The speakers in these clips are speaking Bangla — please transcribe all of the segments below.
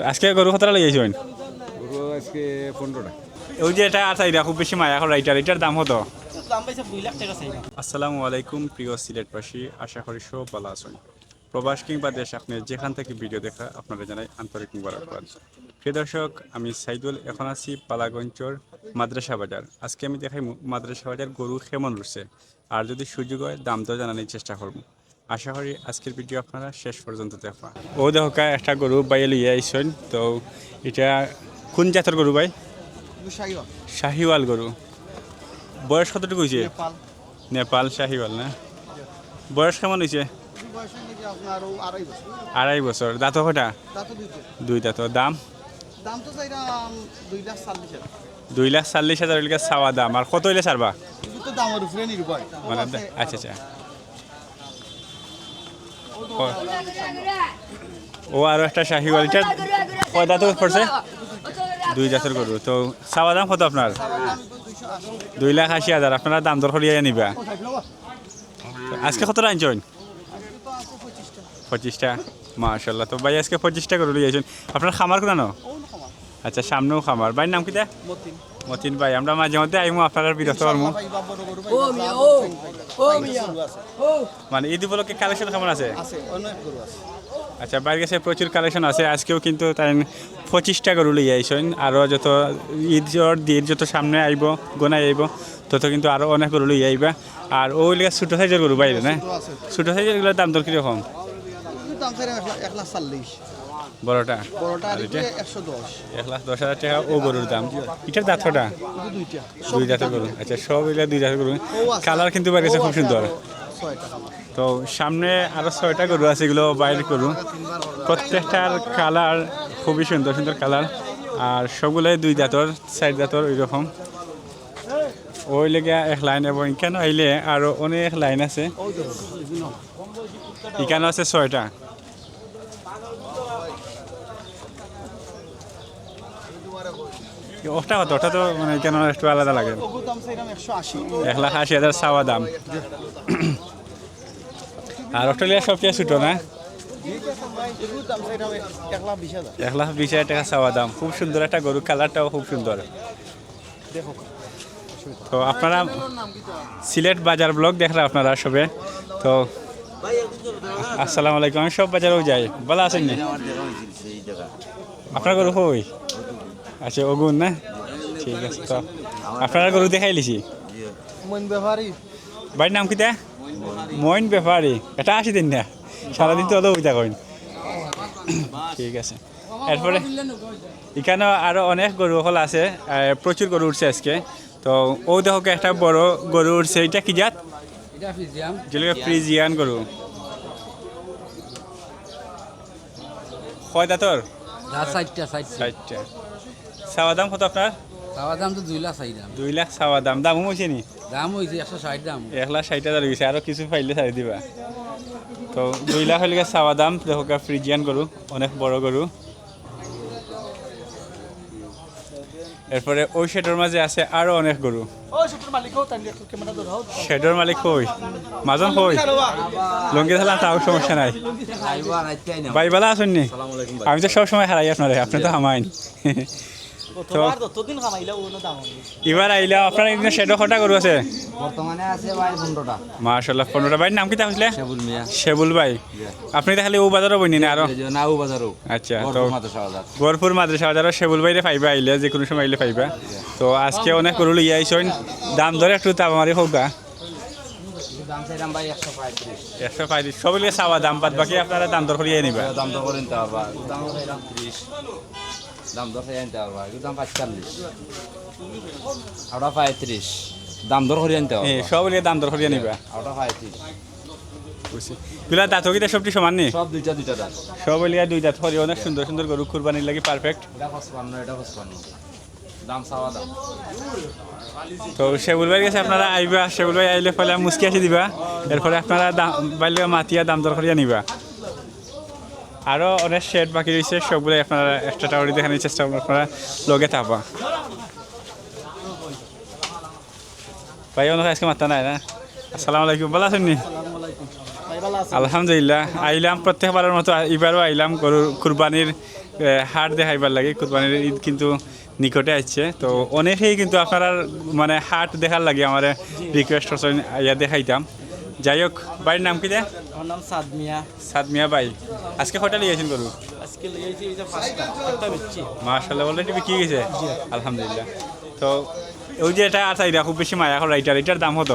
তো আজকে গরু কতটা লেগেছেন? গরু আজকে 15টা। ওই যে এটা আছে এটা খুব বেশি মায়া এখন এটার দাম কত? দাম পাইছে 2 লাখ টাকা চাইবা। আসসালামু আলাইকুম প্রিয় সিলেটবাসী, আশা করি সব ভালো আছেন। প্রবাস কিংবা দেশ আপনি যেখান থেকে ভিডিও দেখা আপনারা জানাই আন্তরিক মুবারকবাদ। প্রিয় দর্শক, আমি সাইদুল, এখন আছি পালাগঞ্জর মাদ্রাসা বাজার। আজকে আমি দেখাই মাদ্রাসা বাজার গরু কেমন রয়েছে, আর যদি সুযোগ হয় দাম তো জানানোর চেষ্টা করব। আশা করি আজকের ভিডিও আপনারা শেষ পর্যন্ত দেখবা। ও দেখা একটা গরু বাইয়ে লইয়া আইসেন। তো এটা কোন জাতের গরু ভাই? শাহিওয়াল গরু। বয়স কতটুকু হয়েছে? নেপাল শাহিওয়াল না? বয়স কেমন হয়েছে? 2.5 বছর। দাঁত কটা? দুই দাঁত। দাম? দাম তো চাইলাম 2,40,000। 2,40,000 লিখে চাওয়া দাম, আর কত হইলে ছাড়বা? কিন্তু তো দামের উপরে নির্ভর মানে আচ্ছা আচ্ছা। ও আরো একটা শাহিওয়াল, এটা কয় দাঁত পড়ছে? 2 দাঁতের গরু। তো চাওয়া দাম কত আপনার? 2,80,000। আপনারা দাম দর করিয়া নিবা। আজকে কত আনছেন? 25টা। মাশাআল্লাহ। তো ভাই আজকে 25টা গরু লিয়েছেন। আপনার খামার কোন? আচ্ছা, সামনেও খামার। ভাইয়ের নাম কি? মতিন ভাই। আমরা মাঝে মধ্যে আইমু আপনার বিরক্ত করবো। মানে ঈদ উপলক্ষে কালেকশন কেমন আছে? আচ্ছা, বাইরের কাছে প্রচুর কালেকশন আছে। আজকেও কিন্তু তাই 25টা গরু লিয়ে আইসেন। আরও যত ঈদ যত সামনে আইব, গোনায় আইব, তত কিন্তু আরও অনেক গরু লিয়ে আইবা। আর ওই লিগে ছোটো সাইজের গরু বাইরে না? ছোটো সাইজের এগুলোর দাম দর কীরকম? বড়টা 1,10,000 টাকা ও গরুর দাম। এটার দাঁত কটা? 2 দাঁতের গরু। আচ্ছা, সব এগুলো 2 দাঁতের গরু। কালার কিন্তু বাইরে গেছে খুব সুন্দর। তো সামনে আরো 6টা গরু আছে, এগুলো বাইরে গরু। প্রত্যেকটার কালার খুবই সুন্দর সুন্দর কালার, আর সবগুলোই 2 দাঁতর 4 দাঁতর ওই রকম। ওই লেগে এক লাইন, এবং এখানে আইলে আরো অনেক লাইন আছে। এখানে আছে 6টা। ওটা কত? ওটা তো মানে কেন একটু আলাদা লাগে। 1,80,000 চাওয়া দাম। আর অস্ট্রেলিয়া সবচেয়ে ছোটো না? 1,20,000 টাকা চাওয়া দাম। খুব সুন্দর একটা গরু, কালারটাও খুব সুন্দর। তো আপনারা সিলেট বাজার ব্লগ দেখরা আপনারা সবে। তো আসসালামু আলাইকুম। আমি সব বাজারেও যাই। ভালো আছেন নি? আপনার গরু কই? আচ্ছা, ওগুন না? ঠিক আছে। তো আপনারা গরু দেখাই লিছি। বাড়ির নাম কিতা? মইন ব্যাপারী। এটা 80 দিন না, সারাদিন তো ওই থাকেন। ঠিক আছে। এরপরে এখানেও আরও অনেক গরু হল আছে, প্রচুর গরু উঠছে আজকে। তো ও দেখো একটা বড় গরু উঠছে। এটা কি জাত? যেগুলো ফ্রিজিয়ান গরু। কয় দাঁতর? 60টা। চাওয়া দাম কত আপনার? চাওয়া দাম তো 2 লাখ চাই দাম। 2 লাখ চাওয়া দাম। দামও হয়েছে নি? দাম হয়েছে 160 দাম। 1,60,000 হয়েছে, আরও কিছু পাইলে ছাড়ি দিবা। তো 2 লাখ হলে চাওয়া দাম। দেখো ফ্রিজিয়ান গরু, অনেক বড় গরু। এরপরে ওই শেডের মাঝে আছে আরো অনেক গরু। শেডের মালিক কই? মাজন কই? লঙ্গি থাকলাম তাও সমস্যা নাই। ভাই ভালো আছেন নি? আমি তো সব সময় হারাই আপনারে, আপনি তো হামাইন। এবার আইলাম আপনার এখানে শেডও কটা গরু আছে? বর্তমানে আছে ভাই 15টা। মাশাআল্লাহ, 15টা। ভাইয়ের নাম কি তাহলে? শেবুল মিয়া। শেবুল ভাই। আপনি তাহলে ও বাজারও বইনি না আরো? না, ও বাজারও। আচ্ছা, তো গরপুর মাদ্রাসা বাজারও শেবুল ভাইরে পাইবা, আইলে যে কোনো সময় আইলে পাইবা। তো আজকে অনেক গরু লইয়া আইসেন। দাম ধরে একটু তামারি হোক গা। দাম চাইলাম ভাই 135। 135 সবগুলো চাওয়া দাম, বাদ বাকি আপনারা দাম দর করিয়ে নিবা। দাম তো করেন তা আবার দাম চাইলাম 30। দাম দর চাইলাম তা আবার দাম 45। আটা 35 দাম দর করিয়ে আনতে হবে। সবগুলো দাম দর করিয়ে নিবা। আটা 35 বুঝছি। এগুলা দাঁত কিটা সবটি সমান নি? সব দুইটা দাম। সবগুলো 2 দাঁত হরি। অনেক সুন্দর সুন্দর গরু, কুরবানির লাগি পারফেক্ট। এটা 55, এটা 55 দাম চাওয়া দাম। তো শেবুল ভাই গেছে, আপনারা আইবা। শেবুল ভাই আইলে ফলে মুসকি আসি দিবা। এরপরে আপনারা বাইলে মাতিয়া দাম দর করিয়া নিবা। আরও অনেক শেড বাকি রয়েছে, সবগুলো আপনারা একটা টাওয়ারি দেখানোর চেষ্টা করবেন। আপনারা লগে থাকবা। ভাই অনেক আজকে মাত্রা নাই না? আসসালামু আলাইকুম। ভালো আছেন নি? আলহামদুলিল্লাহ। আইলাম প্রত্যেকবারের মতো, এবারও আইলাম গরুর কুরবানির হাট দেখাইবার লাগে। কুরবানির ঈদ কিন্তু নিকটে আসছে, তো অনেকেই কিন্তু আপনারা মানে হাট দেখার লাগে আমার রিকোয়েস্ট করছেন ইয়া দেখাইতাম। যাই হোক, বাড়ির নাম কি দে? আমার নাম সাদ মিয়া। সাদমিয়া ভাই, আজকে কয়টা লিয়েছেন গরু? আজকে লেগেছি এই যে পাঁচটা, একটা বেচছি। মাশাআল্লাহ, অলরেডি বিক্রি গেছে আলহামদুলিল্লাহ। তো ওই যে এটা আছে, এটা খুব বেশি মায়া করা, এটার দাম কত?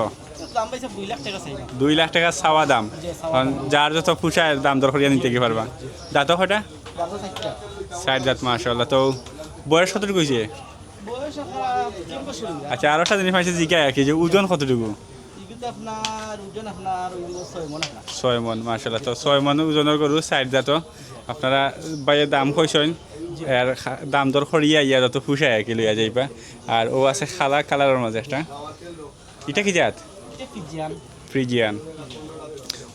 দাম পাইছে 2 লাখ টাকা চাইবা। 2 লাখ টাকা চাওয়া দাম। জি, চাওয়া কারণ যার যত পুষায় দাম দর করিয়া নিতে কি পারবা। দাঁত কয়টা? দাম তো চারটা। 60 দাঁত, মাশাআল্লাহ। তো বয়স কতটুকু হয়েছে? বয়স আপনার 3 বছর হইলো। আচ্ছা, আরো একটা জিনিস পাইছে জিজ্ঞাসা আর কি, যে ওজন কতটুকু? এগুলো আপনার ওজন আপনার ওইগুলো 6 মণ আপনার। 6 মন, মাশাআল্লাহ। তো 6 মন ওজনের গরু 60 দাঁত। আপনারা বাইরে দাম কইছেন, আর দাম দর করিয়া ইয়া যত পুষায় আর কি লইয়া যাইবা। আর ও আছে খালা কালারের মাঝে একটা, এটা কি জাত? এটা ফিজিয়ান। ফ্রিজিয়ান।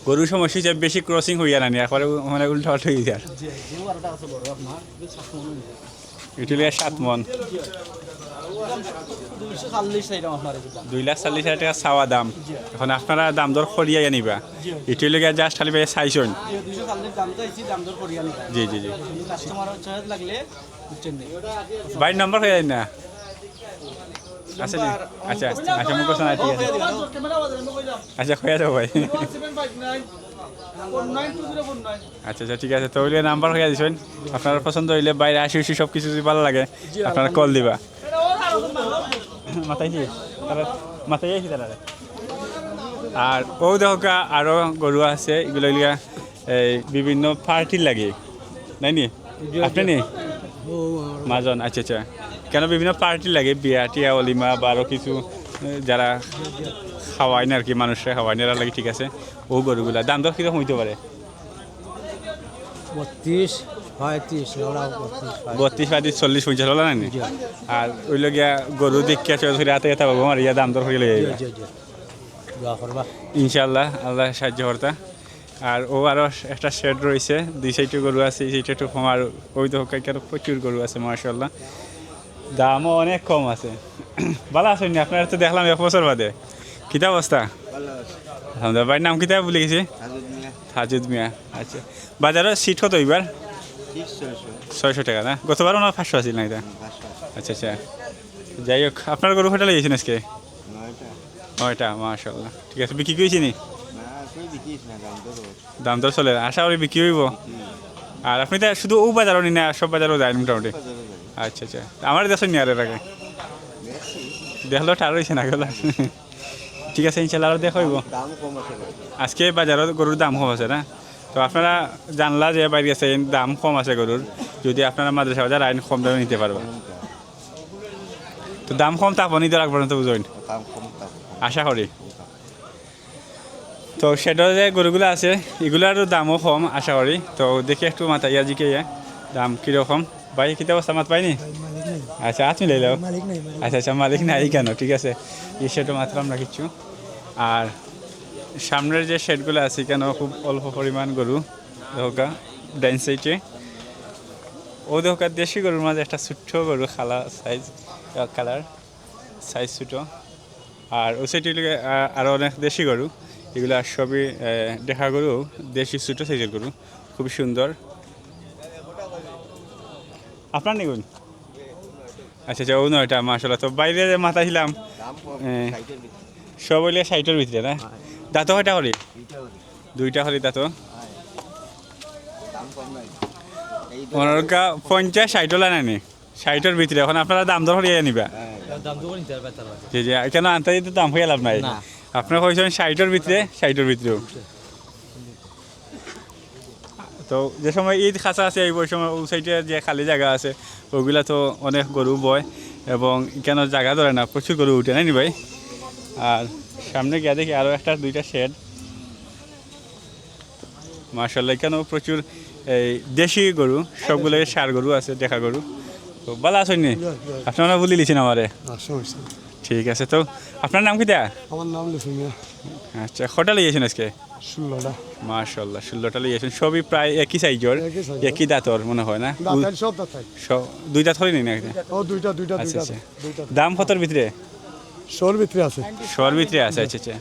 গরুর সমস্যা হচ্ছে বেশি ক্রসিং হইয়া না, একবারে মানে উল্টা পাল্টা হয়ে যায়। জি, যেও আরটা আছে বড় আপনার, এগুলো 7 মণ হইছে। এটা লিয়া 7 মন। 240 চাইলাম আপনার এগুলো। 2,40,000 টাকা চাওয়া দাম। এখন আপনারা দাম দর করিয়া নিবা। এটা লিয়া জাস্ট খালি ভাই চাইছেন। 240 দাম তো আইছি, দাম দর করিয়া নিবা। জি জি জি। কাস্টমার চয়েস লাগলে বুঝছেন নি। বাড়ির নাম্বার হয়ে যায় না? আছে নি? আচ্ছা আচ্ছা, মুখ শোনা, ঠিক আছে। আচ্ছা, হয়ে যাবো ভাই। আচ্ছা আচ্ছা, ঠিক আছে। তো ওইলে নাম্বার হয়ে দিছেন, আপনারা পছন্দ হইলে বাইরে আসি উসি সব কিছু যদি ভালো লাগে আপনারা কল দিবা। মাথায় কি তারা মাথায় আইছি তারা। আর ও দেখা আরো গরু আছে, এগুলো লিয়া এই বিভিন্ন পার্টির লাগে, নাই নি? আপনি নি মাজন? আচ্ছা আচ্ছা, কেন বিভিন্ন পার্টির লাগে, বিয়া টিয়া অলিমা বা আরও কিছু যারা খাওয়ায় না আর কি, মানুষরা খাওয়ায় না, এরা লাগে, ঠিক আছে। ও গরুগুলা দাম দর কীরকম হইতে পারে? 32, 35, 32, 40, 50 হলো না নি? আর ওইল গিয়া গরু দেখে ধরে হাতে হাতে পাবো, আর ইয়া দাম দর হয়ে যাবে ইনশাল্লাহ, আল্লাহ সাহায্য করতা। আর ও আরও একটা শেড রয়েছে, 2 সাইডে গরু আছে, এই সাইডে একটু কম। আর ওই তো প্রচুর গরু আছে মাশাআল্লাহ, দামও অনেক কম আছে। ভালো আছেন? আপনারা তো দেখলাম 1 বছর বাদে। কিতা অবস্থা? আলহামদুলিল্লাহ। ভাইয়ের নাম কিতা বলে গেছি? হাজুদ মিয়া। আচ্ছা, বাজারে সিট কত এবার? 600 টাকা না? গতবারও না 500 আছিল না এটা? আচ্ছা আচ্ছা, যাই হোক, আপনার গরু কয়টা লেগেছেন আজকে? 9টা, মাশাআল্লাহ। ঠিক আছে, বিক্রি করেছি নি? দাম দর চলে, আশা করি বিক্রি হইব। আর আপনি তো শুধু ও বাজারও নি না, সব বাজারও যায় মোটামুটি? আচ্ছা আচ্ছা, আমার দেশ নি আর এর আগে দেখলো ঠার হয়েছে না গেল। ঠিক আছে, ইনশাল্লাহ আরও দেখা হইব। আজকে বাজারত গরুর দাম কম আছে না? তো আপনারা জানলা যে বাইরে আছে দাম কম আছে গরুর, যদি আপনারা মাদ্রাসা বাজার আইন কম দামে নিতে পারবেন। তো দাম কম তো আপনি তো রাখবেন, তো বুঝবেন আশা করি। তো সেটা যে গরুগুলো আছে এগুলারও দামও কম আশা করি। তো দেখি একটু মাথা ইয়াজিকে দাম কীরকম। ভাই কিতা অবস্থা, মাত পাইনি? আচ্ছা, আজ মিলাই যাও। আচ্ছা আচ্ছা, মালিক নাই কেন? ঠিক আছে, এই শেডও মাত্রাম না কিচ্ছু। আর সামনের যে শেডগুলো আছে কেন খুব অল্প পরিমাণ গরু দেখা ডাইন সাইডে। ও দেখা দেশি গরুর মাঝে একটা ছোট্ট গরু, খালা সাইজ, কালার সাইজ ছোটো। আর ও সাইডে আরও অনেক দেশি গরু, এগুলো সবই দেখা গরু, দেশি ছোটো সাইজের গরু, খুবই সুন্দর। আপনার নিগুন? আচ্ছা আচ্ছা, ও নয়টা, মাশাআল্লাহ। তো বাইরে যে মাথা ছিলাম সব হইলে 60-এর ভিতরে না? দাঁত কয়টা করি? 2টা করি দাঁত। 50-60 নানি, 60-এর ভিতরে। এখন আপনারা দাম দর হরিয়ে নিবা? জি জি, কেন আনতে তো দাম হয়ে লাভ নাই। আপনারা কইছেন 60-এর ভিতরে, 60-এর ভিতরেও। তো যে সময় ঈদ খাঁচা আছে এই সময় ওই সাইডে যে খালি জায়গা আছে ওগুলা তো অনেক গরু বয়, এবং কেন জায়গা ধরে না, প্রচুর গরু উঠে নাই নি ভাই। আর সামনে গিয়ে দেখি আরও 1-2টা শেড, মাশাআল্লাহ। কেন প্রচুর এই দেশি গরু, সবগুলো ষাঁড় গরু আছে, দেখা গরু। তো ভালো আছেন নি? আপনারা বলে লিছেন আমারে? ঠিক আছে। তো আপনার নাম কি দেয়া? আমার নাম লুফিমিয়া। আচ্ছা, কটা লিয়েছেন আজকে? 16টা। মাশাআল্লাহ, 16টা লিয়েছেন। সবই প্রায় একই সাইজের, একই দাঁতর মনে হয় না? সব দাঁতাই। 2 দাঁত হয়নি না? ও দুইটা। আচ্ছা আচ্ছা, দাম কতর ভিতরে? 100-এর ভিতরে আছে। 100-এর ভিতরে আছে। আচ্ছা আচ্ছা,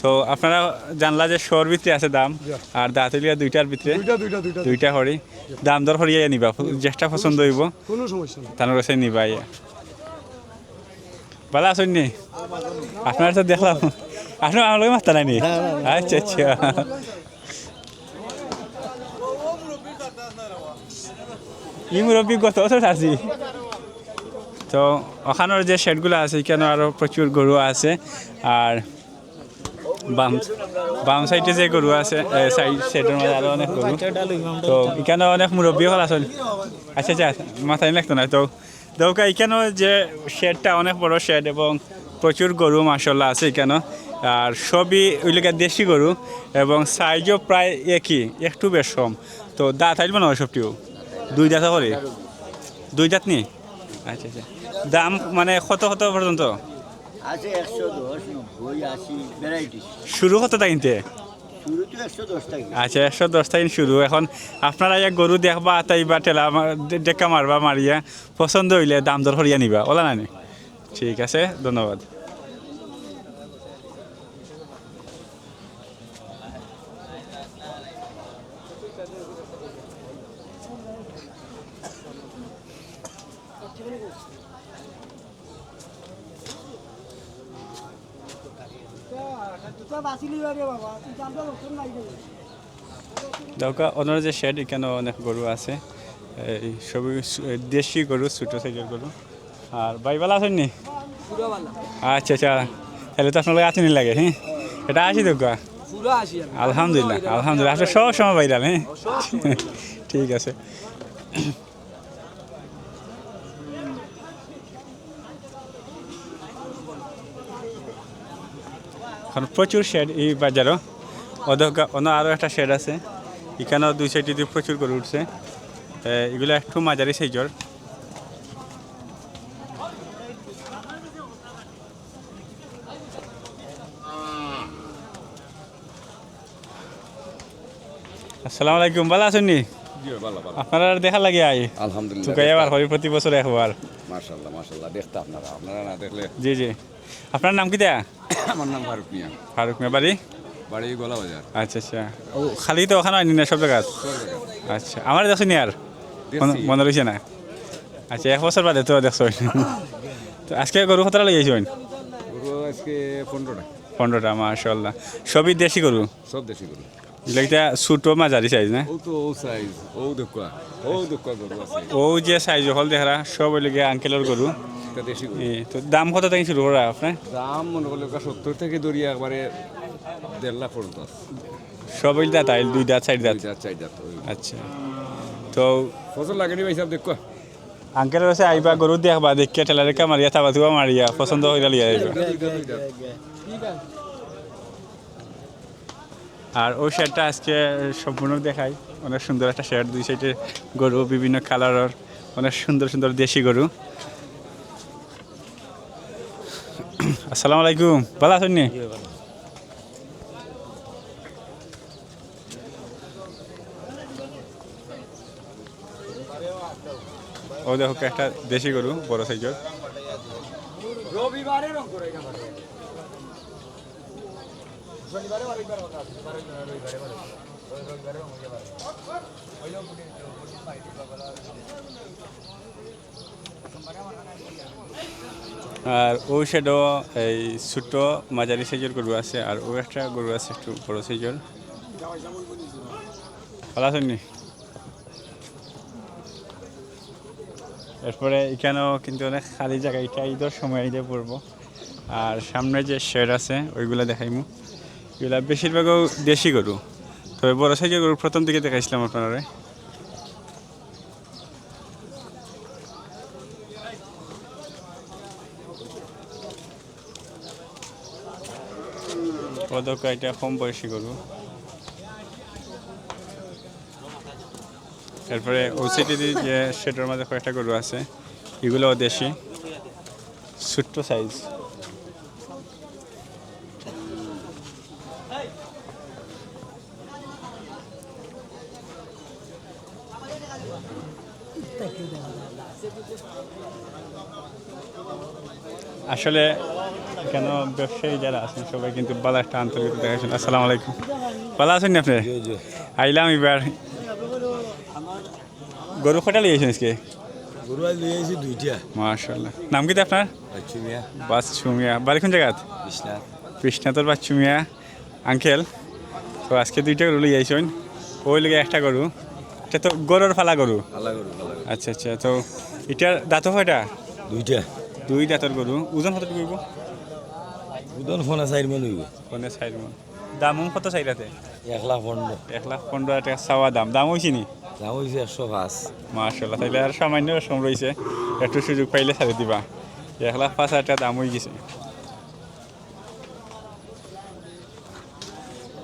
তো আপনারা জানলা যে শোর ভিতরে আছে দাম আর দাঁতলিয়া দুইটার ভিতরে দুইটা হরি দাম দর হরিয়া নিবা যেটা পছন্দ হইব কোনো সমস্যা নেই তার কাছে নিবা ভালো আছেন নি আপনার তো দেখলাম আপনার আমার লগে মাত্রা নাই নি আচ্ছা আচ্ছা ই মুরব্বী গত বছর আসি তো ওখানের যে শেডগুলো আছে এখানে আরও প্রচুর গরু আছে আর বাম সাইডে যে গরু আছে সাইড সাইডের মধ্যে আরও অনেক গরু তো এখানে অনেক মুরব্বী হল আসল আচ্ছা আচ্ছা মাথায় লাগতো না তো দৌকা এখানে যে শেডটা অনেক বড় শেড এবং প্রচুর গরু মাসাল্লাহ আছে এখানে আর সবই ওইগুলো দেশি গরু এবং সাইজও প্রায় একই একটু বেশ কম তো দাঁত আসবে না সবটিও দুই দাঁত করে দুই দাঁত নি আচ্ছা আচ্ছা দাম মানে কত পর্যন্ত আছে 110 90 80 ভ্যারাইটি শুরু কত কিনতে শুরু তো 110 টাকা আচ্ছা 110 টাকা শুরু এখন আপনারা এক গরু দেখবা আতাইবা টেলা ডেকা মারবা মারিয়া পছন্দ হইলে দাম দর হরিয়া নিবা ওলা নানি ঠিক আছে ধন্যবাদ দৌকা অন্য যে শেড এখানে অনেক গরু আছে এই সবই দেশি গরু ছোটো সাইজের গরু আর বাইবালা আছেন নি আচ্ছা আচ্ছা তাহলে তো আপনার আছেন লাগে হ্যাঁ এটা আসি দৌকা আলহামদুলিল্লাহ আলহামদুলিল্লাহ আপনার সব সময় বাইরাল হ্যাঁ ঠিক আছে এখন প্রচুর শেড এই বাজারও অন্য আরও একটা শেড আছে এখানেও দুই সাইডে দিয়ে প্রচুর গরু উঠছে এগুলো একটু মাঝারি সাইজর আসসালামু আলাইকুম ভালো আছেন নি আপনারা দেখা লাগে আই আলহামদুলিল্লাহ চুকাই আবার হয় প্রতি বছর একবার মাশাআল্লাহ মাশাআল্লাহ দেখতে আপনারা না দেখলে জি জি আপনার নাম কি দেয়া আমার নাম ফারুক মিয়া ফারুক মিয়া বাড়ি বাড়ি গলা বাজার আচ্ছা আচ্ছা ও খালি তো ওখানে আনি না সব জায়গা আচ্ছা আমার দেখছি আর মনে রয়েছে না আচ্ছা এক বছর বাদে তো দেখছো তো আজকে গরু কতটা লেগেছে গরু আজকে 15টা 15টা মাশাআল্লাহ সবই দেশি গরু সব দেশি গরু এগুলা ছোটো মাঝারি সাইজ না ও তো ও সাইজ ও দোকা গরু আছে ও যে সাইজ হল দেখা সব ওই লগে আঙ্কেলের গরু এটা দেশি গরু তো দাম কত থেকে শুরু করা আপনার দাম মনে করলে 70 থেকে ধরিয়া একবারে 1.5 লাখ পর্যন্ত আছে সব ওই দাঁত আইল দুই দাঁত চার দাঁত দুই চার জাত আচ্ছা তো ফসল লাগেনি ভাই সাহেব দেখো আঙ্কেলের কাছে আইবা গরু দেখবা দেখিয়া ঠেলারে মারিয়া থাবা থুবা মারিয়া পছন্দ হইয়া লিয়া আইবা আর ওই শেডটা আজকে সম্পূর্ণ দেখাই অনেক সুন্দর একটা শেড দুই সাইডে গরু বিভিন্ন কালারের অনেক সুন্দর সুন্দর দেশি গরু আসসালামু আলাইকুম ভালো আছেন নি ও দেখো একটা দেশি গরু বড় সাইজের আর ওই সাইডও এই ছোট মাঝারি সাইজের গরু আছে আর ও একটা গরু আছে একটু বড় সাইজের ভালো আছেন নি এরপরে এখানেও কিন্তু অনেক খালি জায়গা এটা ঈদের সময় ঈদে পড়বো আর সামনে যে শেড আছে ওইগুলো দেখাইমু এগুলা বেশিরভাগও দেশি গরু তবে বড় সাইজের গরু প্রথম দিকে দেখাইছিলাম আপনারা পদক এটা কম বয়সী গরু এরপরে ওসিটি যে শেডের মধ্যে কয়েকটা গরু আছে এগুলোও দেশি ছোট্ট সাইজ আসলে কেন ব্যবসায়ী যারা আছেন সবাই কিন্তু ভালো একটা আন্তরিকতা দেখাচ্ছেন। আসসালামু আলাইকুম, ভালো আছেন আপনি? আইলাম এবার গরু কটা লিয়েছেন আজকে? গরু আজ লিয়ে আইছি দুইটা। মাশাআল্লাহ। নাম কি আপনার? বাচ্চু মিয়া, বাচ্চু মিয়া। বাড়ি কোন জায়গাত? বিশ্বনাথ। কৃষ্ণাতর বাচ্চু মিয়া আঙ্কেল। তো আজকে দুইটা গরু লিয়ে আইছেন, ওই লিগে একটা গরু। এটা তো গরুর ফালা গরু। আলা গরু, আলা গরু। আচ্ছা আচ্ছা। তো এটার দাঁত কয়টা? দুইটা। দুই দাঁতের গরু। ওজন কত করব? উদন ফোনা চাইর মান হইব। কোনে সাইড মন। দাম কত চাইলাতে? 1,15,000। 1,15,000 টাকা চাওয়া দাম। দাম হয়েছে নি? দাম হইছে 105। মাশাআল্লাহ, তাইলে আর সামান্য রকম রয়েছে, একটু সুযোগ পাইলে ছাড়ে দিবা। 1,05,000 টাকা দাম হয়ে গেছে।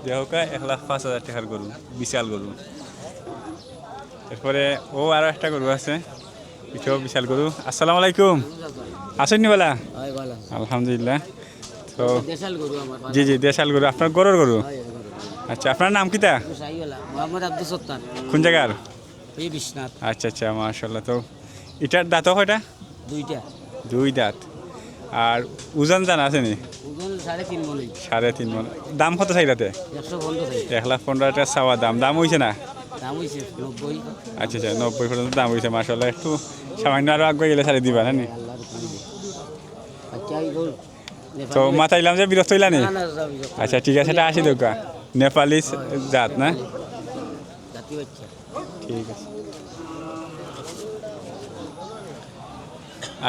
দেহকা 1,05,000 টাকার গরু, বিশাল গরু। এরপরে ও আরো একটা গরু আছে, এটাও বিশাল গরু। আসসালামু আলাইকুম, আসেননি বলা? আলহামদুলিল্লাহ। তো জি জি, দেশাল গরু। আপনার গরুর গরু? আচ্ছা, আপনার নাম কিতা? মোহাম্মদ আব্দুল সত্তার, কোন জায়গার? এই বিশ্বনাথ। আচ্ছা আচ্ছা, মাশাআল্লাহ। তো এটার দাঁতও কয়টা? দুইটা। দুই দাঁত। আর ওজন জানা আছে নি? ওজন 3.5 মণ। 3.5 মণ। দাম কত চাইলাতে? 115 চাই। 1,15,000 টাকা চাওয়া দাম। দাম হয়েছে না? দাম হইছে 90। আচ্ছা আচ্ছা, 90 পর্যন্ত দাম হয়েছে। মাশাআল্লাহ, একটু সামান্য আরো আগে গেলে ছাড়ে দিবা না নি? আল্লাহর হুকুমে। আচ্ছা এই গো। তো মাথাইলাম যে বিরক্ত হইলা নি? না না যাবি। আচ্ছা ঠিক আছে, এটা আসি দোকা। নেপালি জাত না? জাতি বাচ্চা। ঠিক আছে।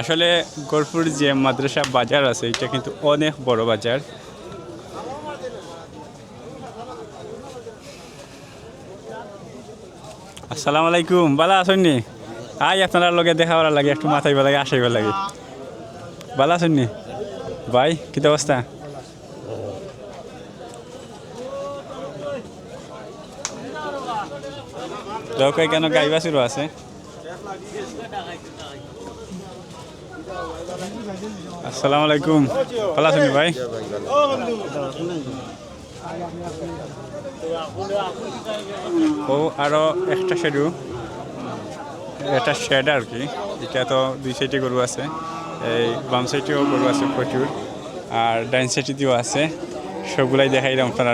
আসলে গরপুর যে মাদ্রাসা বাজার আছে, এটা কিন্তু অনেক বড় বাজার। আসসালামু আলাইকুম, ভালো আছেন নি? আই আপনার লগে দেখা করার লাগে, একটু মাথাইবা লাগে, আসাইবা লাগে। ভালো আছেন নি ভাই? কি অবস্থা? লোক কেন গাইবা শুরু আছে? আসসালামু আলাইকুম, ভালো আছেন নি ভাই? ও আরো একটা শেডু, এটা শেড আর কি। এটা তো দুই সাইডে গরু আছে, এই বাম সাইডেও গরু আছে প্রচুর, আর ডাইন সাইডেও আছে। সবগুলাই দেখাইলাম আপনারা।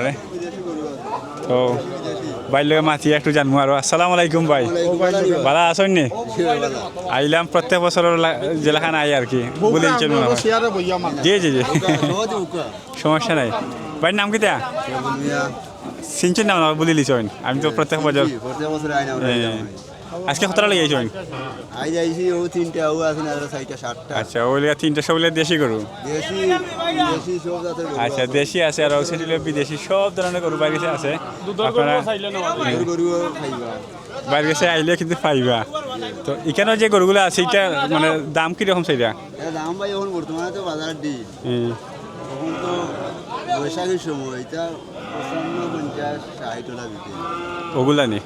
তো ভাই লোক মাতি একটু জানবো আরো। আসসালামু আলাইকুম ভাই, ভালো আছেন নি? আইলাম প্রত্যেক বছর জেলাখান আই আর কি, বলেছেন মনে হয়। জি জি জি, সমস্যা নাই। ভাইয়ের নাম কিতা? চিনছেন না? বলে লিছেন, আমি তো প্রত্যেক বছর। আজকে কতটা লেগে যাইছেন? আজ আইছি ও 3টা, ও আছে না 6টা 7টা। আচ্ছা, ওই লেগে 3টা সব দেশি গরু। দেশি দেশি সব জাতের গরু। আচ্ছা, দেশি আছে আর সেটিলে বিদেশি সব ধরনের গরু বাইরে গেছে আছে। আপনারা গরুও খাইবা। বাইরে গেছে আইলে কিন্তু পাইবা। তো এখানে যে গরুগুলো আছে, এটা মানে দাম কিরকম সেইটা? এটা দাম ভাই এখন বর্তমানে তো বাজারের দিন, তখন তো বৈশাখের সময়, এটা 55, 50, 60 বিকে ওগুলা নি?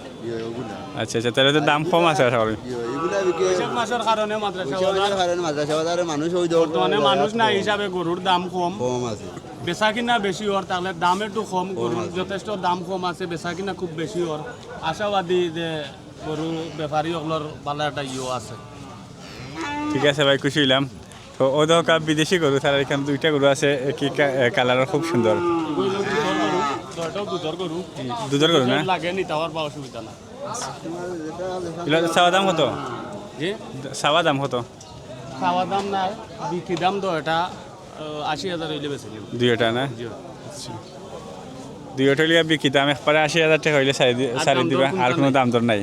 ওগুলা। আচ্ছা আচ্ছা, তাহলে তো দাম কম আছে আশা করি। এগুলা বিকে মাসের কারণে মাদ্রাসা কারণে মাদ্রাসা বাজারের মানুষ ওই বর্তমানে মানুষ না হিসাবে গরুর দাম কম, কম আছে। বেচা কিনা বেশি হওয়ার, তাহলে দাম একটু কম। গরুর যথেষ্ট দাম কম আছে, বেচা কিনা খুব বেশি হওয়ার। আশাবাদী যে গরু ব্যাপারীগুলোর ভালো একটা ইয়ে আছে। ঠিক আছে ভাই, খুশি হইলাম। তো ও দোকা বিদেশি গরু, তার এখানে দুইটা গরু আছে, একই কালার, খুব সুন্দর। দুধের গরু না? লাগে নি তাওয়ার বা অসুবিধা না। এগুলো চাওয়া দাম কত? জি, চাওয়া দাম কত? খাওয়া দাম না, বিক্রি দাম তো এটা 80,000 হইলে বেশি। দুইটা না? আচ্ছা, দুইটা লিয়া বিক্রি দাম একবারে 80,000 টাকা হইলে সারি দিবা, আর কোনো দাম দর নাই।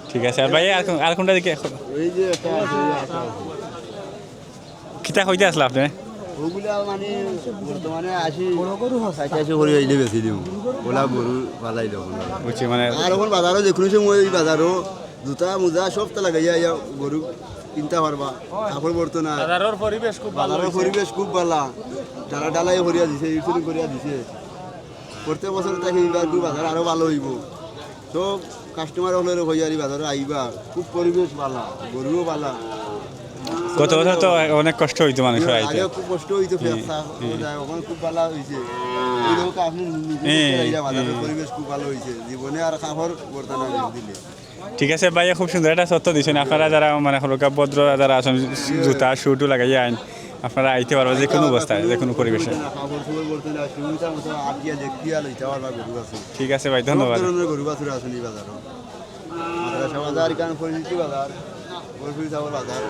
ঠিক আছে। আর ভাই আর কোনটা দিকে ওই যে একটা আছে, কিতা হইতে আসলে আপনি? ওগুলা মানে বর্তমানে 80 করে হইলে বেশি দিও। ওলা গরু পালাই দাও। বুঝছি, মানে আর এখন বাজারও দেখুন সময়, ওই বাজারও জুতা মোজা সব তো লাগাইয়া গরু কিনতে পারবা। কাপড় বর্ত না, বাজারের পরিবেশ খুব ভালো। বাজারের পরিবেশ খুব ভালো। ডালা ডালাই করিয়া দিছে, ইউটিউব করিয়া দিছে। প্রত্যেক বছর তাকে এইবার বাজার আরো ভালো হইব। সব কাস্টমার হলে হইয়ারি বাজারে আইবা, খুব পরিবেশ ভালো, গরুও ভালো। গত বছর তো অনেক কষ্ট হইতো মানুষের আইতে। আগে খুব কষ্ট হইতো, এখন খুব ভালো হয়েছে। এই লোক আপনি নিজে বাজারের পরিবেশ খুব ভালো হয়েছে। জীবনে আর কাপড় বর্তমানে দিলে ঠিক আছে ভাইয়া, খুব সুন্দর একটা তথ্য দিচ্ছেন। আপনারা যারা মানে হলকা ভদ্র যারা আছেন, জুতা শুটু লাগাইয়া আইন, আপনারা আইতে পারবেন যে কোনো অবস্থায়, যে কোনো পরিবেশে। কাপড় চোপড় বলতে না শুরুটা মতো আটিয়া দেখিয়া লইতে পারবা গরু আছে। ঠিক আছে ভাই, ধন্যবাদ। সব ধরনের গরু বাছুর আছে নি বাজারও। মাদ্রাসা বাজার কান পরিচিতি বাজার, বরফির চাউল বাজার,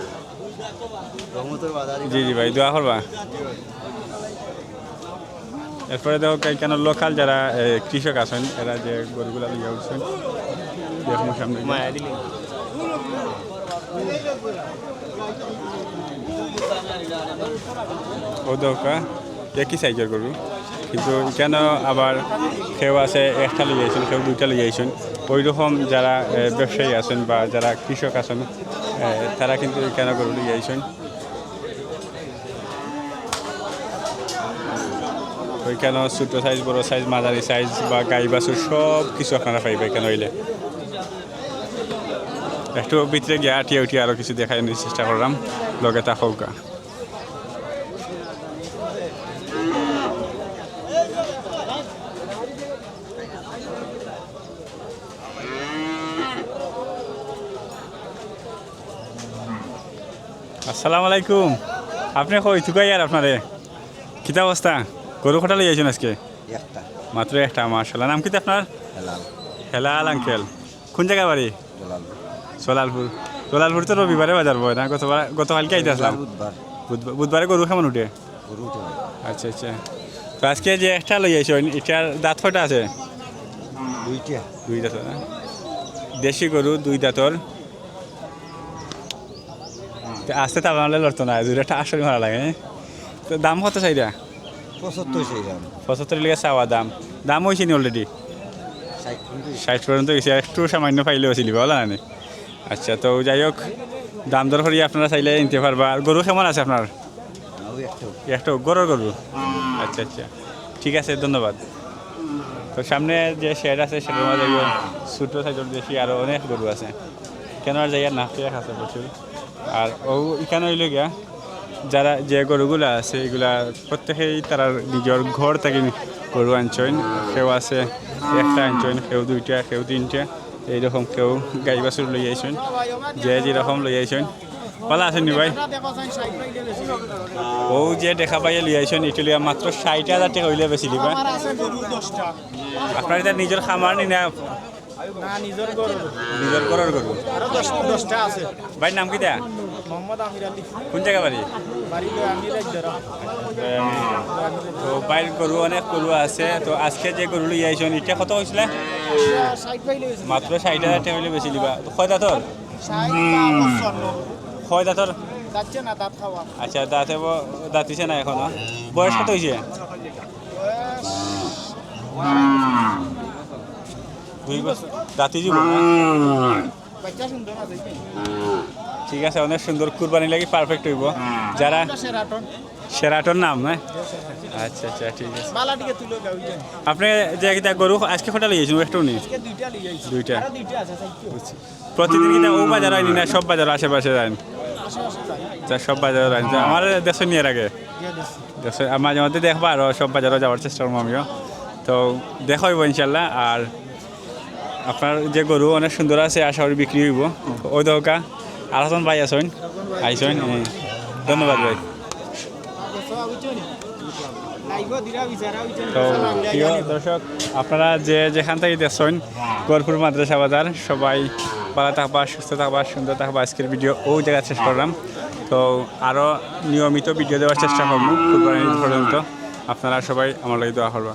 রহমতের বাজার। জি জি ভাই, দোয়া করবা। এরপরে দেখো কেন লোকাল যারা কৃষক আছেন, এরা যে গরুগুলা লিয়ে উঠছেন, দেখুন সামনে গিয়ে। ও দৌকা একই সাইজের গরু, কিন্তু কেন আবার কেউ আছে একটা লিয়ে আইসেন, কেউ দুইটা লিয়ে আইসেন। ওই রকম যারা ব্যবসায়ী আছেন বা যারা কৃষক আছেন, তারা কিন্তু কেন গরু লিয়ে আইসেন। ওই কেন ছোটো সাইজ, বড় সাইজ, মাঝারি সাইজ বা গাই বাছুর সব কিছু আপনারা পাইবে কেন হইলে। একটু ভিতরে গিয়ে আটিয়ে উঠিয়ে আরও কিছু দেখাই চেষ্টা করলাম, লগে তা হৌকা। আসসালামু আলাইকুম। আপনি কই থুকাই আর আপনারে কিতা অবস্থা? গরু কটা লই আইছেন আজকে? একটা মাত্র একটা, মাশাআল্লাহ। নাম কিতা আপনার? হেলাল হেলাল আঙ্কেল। কোন জায়গা বাড়ি? হেলাল সোলালপুর। সোলালপুর তো রবিবারে বাজার বয় না? গতকালকে আইতে আসলাম। বুধবার বুধবারে গরু কেমন উঠে? গরু উঠে আচ্ছা আচ্ছা। তো আজকে যে একটা লই আইছেন, এটার দাঁত কয়টা আছে? দুইটা দুই দাঁতর না? দেশি গরু, দুই দাঁতর। আসতে তা বাংলা লড়তো না, দুইটা আসলে মারা লাগে। তো দাম কত চাইরা? 75 সেই দাম 75 লিগে চাওয়া দাম। দাম হয়েছে নি অলরেডি? 60 পর্যন্ত গেছে, একটু সামান্য পাইলেও চিলিবা বলা না? আচ্ছা, তো যাই হোক, দাম দর করি আপনারা চাইলে নিতে পারবা। আর গরু কেমন আছে আপনার? একটা গরুর গরু। আচ্ছা আচ্ছা, ঠিক আছে, ধন্যবাদ। তো সামনে যে শেড আছে সেটার মাঝে ছোটো সাইজের দেশি আরও অনেক গরু আছে, কেন আর যাইয়া না পেয়ে আছে প্রচুর। আর ও এখানে হইল গিয়া যারা যে গরুগুলো আছে এগুলা প্রত্যেকেই তারা নিজের ঘর থেকে গরু আনছেন। কেউ আছে একটা আনছেন, কেউ দুইটা, কেউ তিনটা, এইরকম কেউ গাই বাছুর লই আইছেন, যে যেরকম লই আইছেন। ভালো আছেন নি ভাই? ও যে দেখা পাইয়ে লই আইছেন, এটা লিয়া মাত্র 60,000 টাকা হইলে বেশি দিবা। আপনার এটা নিজের খামার নি না? নিজের গরুর গরু। ভাই নাম কি দেয়া? কোন জায়গা বাড়ি? তো বাইর গরু অনেক গরু আছে। তো আজকে যে গরু লই আইছেন, এটা কত হয়েছিল? মাত্র 60,000 টাকা হইলে বেশি দিবা। কয় দাঁতর? কয় দাঁতর? আচ্ছা, দাঁতিছে না এখনো। বয়স কত হয়েছে? 2 বছর। দাঁতি জীব না? ঠিক আছে, অনেক সুন্দর, কুরবানি লাগি পারফেক্ট হইব। যারা সেরাটন নাম না? আচ্ছা আচ্ছা, ঠিক আছে। আপনি যে কিতা গরু আজকে কটা লইয়েছেন? একটু নি? দুইটা। প্রতিদিন কিনা ও বাজার হয়নি না? সব বাজার আশেপাশে যান? সব বাজার যান। আমার দেশ নিয়ে আগে মাঝে মধ্যে দেখবা, আরও সব বাজারও যাওয়ার চেষ্টা করবো আমিও। তো দেখা হইব ইনশাল্লাহ। আর আপনার যে গরু অনেক সুন্দর আছে, আশা করি বিক্রি হইব। ওই দরকার আর এখন ভাই আসেন, আইসেন। ধন্যবাদ ভাই। তো প্রিয় দর্শক, আপনারা যে যেখান থেকে দেখছেন গরপুর মাদ্রাসা বাজার, সবাই ভালো থাকবা, সুস্থ থাকবা, সুন্দর থাকবা। আজকের ভিডিও ওই জায়গায় শেষ করলাম। তো আরও নিয়মিত ভিডিও দেওয়ার চেষ্টা করবো কুরবানি ঈদ পর্যন্ত। আপনারা সবাই আমার লাগে দোয়া করবা।